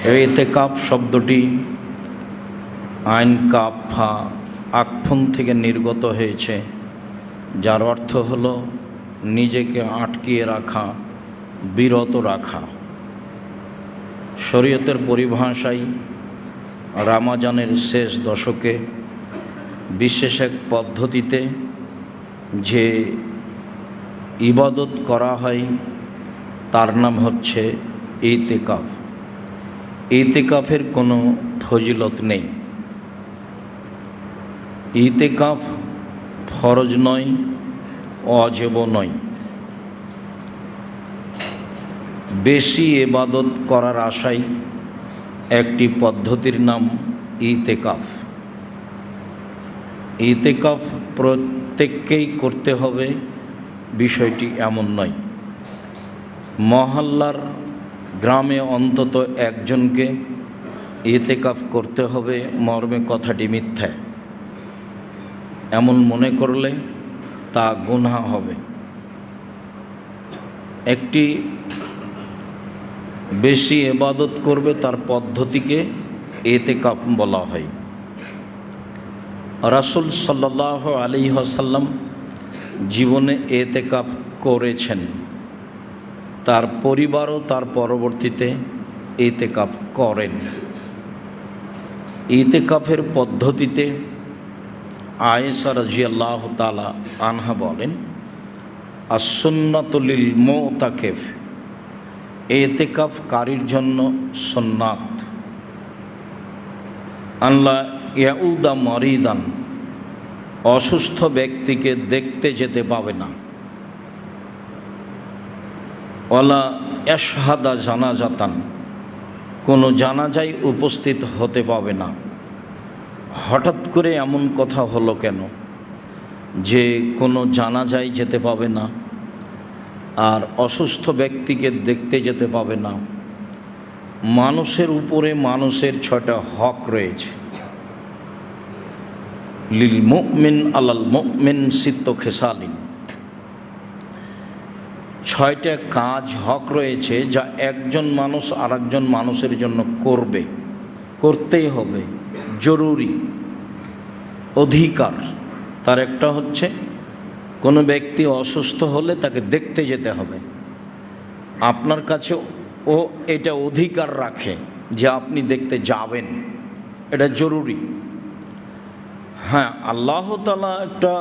ইতিকাফ শব্দটি আইন কাফা আকফুন থেকে নির্গত হয়েছে, যার অর্থ হলো নিজেকে আটকিয়ে রাখা, বিরত রাখা। শরীয়তের পরিভাষায় রমজানের শেষ দশকে বিশেষ এক পদ্ধতিতে যে ইবাদত করা হয় তার নাম হচ্ছে ইতিকাফ। ইতিকাফের কোনো ফজিলত নেই। ইতিকাফ ফরজ নয়, ওয়াজিবও নয়। বেশি ইবাদত করার আশায় একটি পদ্ধতির নাম ইতিকাফ। ইতিকাফ প্রত্যেককেই করতে হবে বিষয়টি এমন নয়। মহল্লার গ্রামে অন্তত একজনকে ইতিকাফ করতে হবে মর্মে কথাটি মিথ্যা। এমন মনে করলে তা গুনাহ হবে। একটি বেশি ইবাদত করবে তার পদ্ধতিকে ইতিকাফ বলা হয়। রাসূল সাল্লাল্লাহু আলাইহি ওয়াসাল্লাম জীবনে ইতিকাফ করেছেন, তার পরিবারও তার পরবর্তীতে ইতিকাফ করেন। ইতিকাফের পদ্ধতিতে আয়েশা রাদিয়াল্লাহু তাআলা আনহা বলেন, আস-সুন্নাতুল লিল মুতাকিফ, ইতিকাফকারীর জন্য সুন্নাত আল্লাহ ইয়াউদা মারিদান, অসুস্থ ব্যক্তিকে দেখতে যেতে পাবে না। ওয়ালা ইয়াশহাদা জানাজাতান, কোনো জানাজায় উপস্থিত হতে পাবে না। হঠাৎ করে এমন কথা হলো কেন যে কোনো জানাজায় যেতে পাবে না আর অসুস্থ ব্যক্তিকে দেখতে যেতে পাবে না? মানুষের উপরে মানুষের 6টা হক রয়েছে। লিল মুমিন আলাল মুমিন সিত্ত খেসালিন, 6টা কাজ হক রয়েছে যা একজন মানুষ আরেকজন মানুষের জন্য করতেই হবে, জরুরি, অধিকার। তার একটা হচ্ছে কোনো ব্যক্তি অসুস্থ হলে তাকে দেখতে যেতে হবে। আপনার কাছে ও এটা অধিকার রাখে যে আপনি দেখতে যাবেন, এটা জরুরি। হ্যাঁ, আল্লাহ তাআলা একটা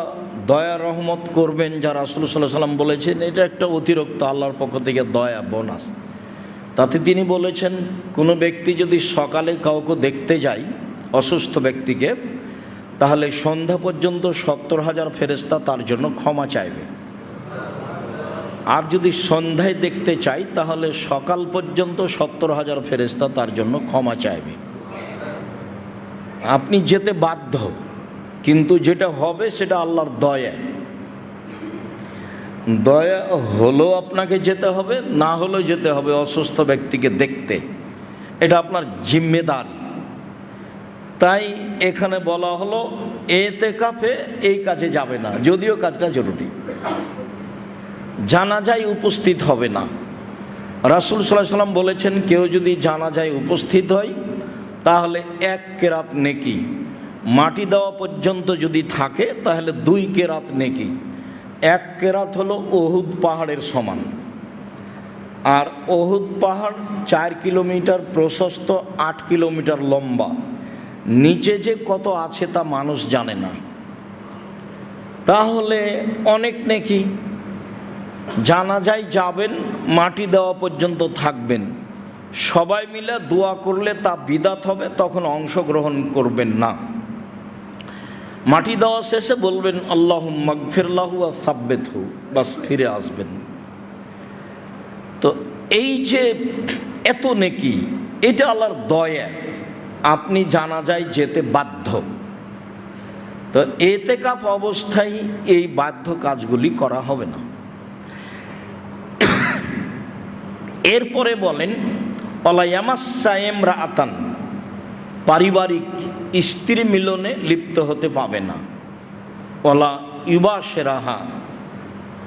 দয়া রহমত করবেন, যা রাসূল সাল্লাল্লাহু আলাইহি ওয়াসাল্লাম বলেছেন, এটা একটা অতিরিক্ত আল্লাহর পক্ষ থেকে দয়া, বোনাস। তাতে তিনি বলেছেন কোনো ব্যক্তি যদি সকালে কাউকে দেখতে যায়, অসুস্থ ব্যক্তিকে, তাহলে সন্ধ্যা পর্যন্ত 70,000 ফেরেশতা তার জন্য ক্ষমা চাইবে। আর যদি সন্ধ্যায় দেখতে চাই তাহলে সকাল পর্যন্ত 70,000 ফেরেশতা তার জন্য ক্ষমা চাইবে। আপনি যেতে বাধ্য, কিন্তু যেটা হবে সেটা আল্লাহর দয়া। দয়া হলো আপনাকে যেতে হবে, না হলেও যেতে হবে অসুস্থ ব্যক্তিকে দেখতে, এটা আপনার জিম্মেদারি। তাই এখানে বলা হলো ইতিকাফে এই কাজে যাবে না, যদিও কাজটা জরুরি। জানাজায় উপস্থিত হবে না। রাসূল সাল্লাল্লাহু আলাইহি ওয়াসাল্লাম বলেছেন কেউ যদি জানাজায় উপস্থিত হয় তাহলে 1 কেরাত নেকি, মাটি দেওয়া পর্যন্ত যদি থাকে তাহলে 2 কেরাত নেকি। 1 কেরাত হলো উহুদ পাহাড়ের সমান। আর উহুদ পাহাড় 4 কিলোমিটার প্রশস্ত, 8 কিলোমিটার লম্বা। নিচে যে কত আছে তা মানুষ জানে না। তাহলে অনেক নেকি। জানাজায় যাবেন, মাটি দেওয়া পর্যন্ত থাকবেন, সবাই মিলে দোয়া করলে তা বিদাত হবে, তখন অংশগ্রহণ করবেন না। মাটি দেওয়া শেষে বলবেন আল্লাহুম্মা গফির লাহু ওয়া সাব্বিতহু, বাস ফিরে আসবেন। তো এই যে এত নেকি, এটা আল্লাহর দয়া, আপনি জানাজায় যেতে বাধ্য। তো ইতিকাফ অবস্থায় এই বাধ্য কাজগুলি করা হবে না। এরপরে বলেন ওয়ালা ইয়ামাসসা ইমরাআতান, পারিবারিক স্ত্রী মিলনে লিপ্ত হতে পাবে না। ওয়ালা ইউবাশিরাহা,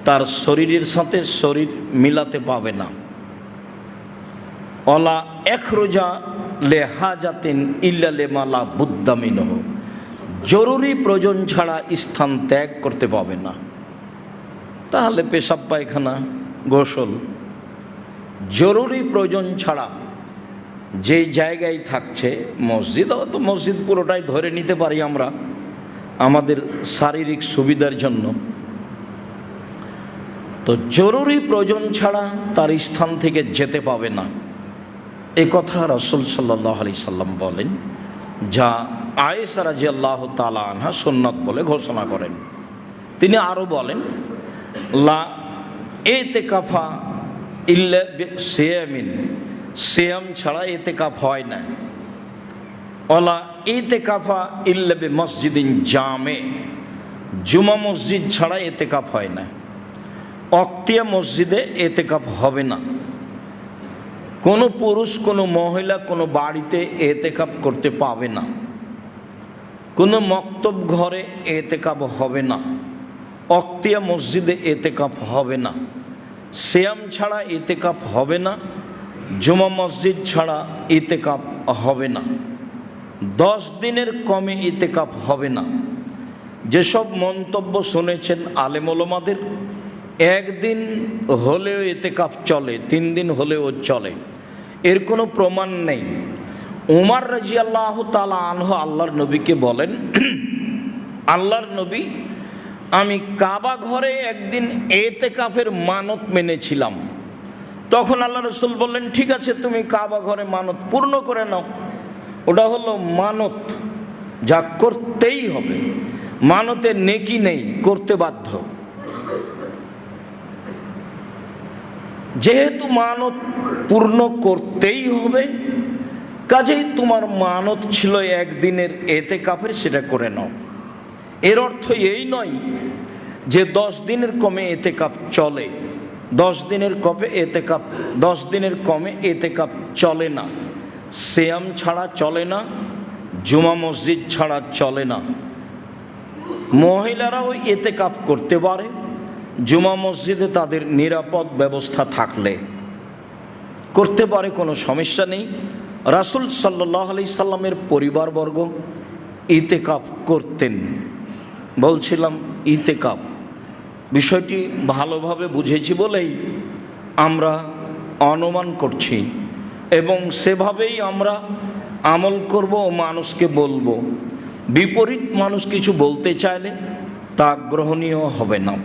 তার শরীরের সাথে শরীর মিলাতে পাবে না। ওয়ালা ইখরুজা লেহাজাতিন ইল্লা লিমা লা বুদ্দা মিনহু, জরুরি প্রয়োজন ছাড়া স্থান ত্যাগ করতে পাবে না। তাহলে পেশাব পায়খানা, গোসল জরুরি প্রয়োজন ছাড়া যেই জায়গায় থাকছে, মসজিদ, তো মসজিদ পুরোটাই ধরে নিতে পারি আমরা আমাদের শারীরিক সুবিধার জন্য, তো জরুরি প্রয়োজন ছাড়া তার স্থান থেকে যেতে পাবে না। এ কথা রাসূল সাল্লাল্লাহু আলাইহি সাল্লাম বলেন, যা আয়েশা রাদিয়াল্লাহু তাআলা আনহা সুন্নাত বলে ঘোষণা করেন। তিনি আরও বলেন, লা ইতিকাফা ইল্লা বিসিয়ামিন, সিয়াম ছাড়া ইতিকাফ হয় না। ওয়ালা ইতিকাফা ইল্লা বিমসজিদিন জামে, জুমা মসজিদ ছাড়া ইতিকাফ হয় না। অক্তিয়া মসজিদে ইতিকাফ হবে না। কোনো পুরুষ, কোনো মহিলা কোনো বাড়িতে ইতিকাফ করতে পাবে না। কোনো মক্তব ঘরে ইতিকাফ হবে না। অক্তিয়া মসজিদে ইতিকাফ হবে না। সিয়াম ছাড়া ইতিকাফ হবে না। জুমা মসজিদ ছাড়া ইতিকাফ হবে না। 10 দিনের কমে ইতিকাফ হবে না। যেসব মন্তব্য শুনেছেন আলেম ওলামাদের, একদিন হলেও ইতিকাফ চলে, 3 দিন হলেও চলে, এর কোনো প্রমাণ নেই। উমর রাদিয়াল্লাহু তাআলা আনহু আল্লাহর নবীকে বলেন, আল্লাহর নবী, আমি কাবা ঘরে একদিন ইতিকাফের মানত মেনেছিলাম। তখন আল্লাহ রাসূল বললেন, ঠিক আছে, তুমি কাবা ঘরে মানত পূর্ণ করে নাও। ওটা হলো মানত, যা করতেই হবে। মানতের নেকি নেই, করতে বাধ্য। যেহেতু মানত পূর্ণ করতেই হবে, কাজেই তোমার মানত ছিল একদিনের ইতিকাফের, সেটা করে নাও। এর অর্থ এই নয় যে 10 দিনের কমে ইতিকাফ চলে। 10 দিনের কমে ইতিকাফ 10 দিনের কমে ইতিকাফ চলে না। সিয়াম ছাড়া চলে না, জুমা মসজিদ ছাড়া চলে না। মহিলারাও ইতিকাফ করতে পারে, জুমা মসজিদে তাদের নিরাপদ ব্যবস্থা থাকলে করতে পারে, কোনো সমস্যা নেই। রাসূল সাল্লাল্লাহু আলাইহি সাল্লামের পরিবারবর্গ ইতিকাফ করতেন। বলছিলাম ইতিকাফ বিষয়টি ভালোভাবে বুঝেছি বলেই আমরা অনুমান করছি এবং সেভাবেই আমরা আমল করব ও মানুষকে বলবো। বিপরীত মানুষ কিছু বলতে চাইলে তা গ্রহণীয় হবে না।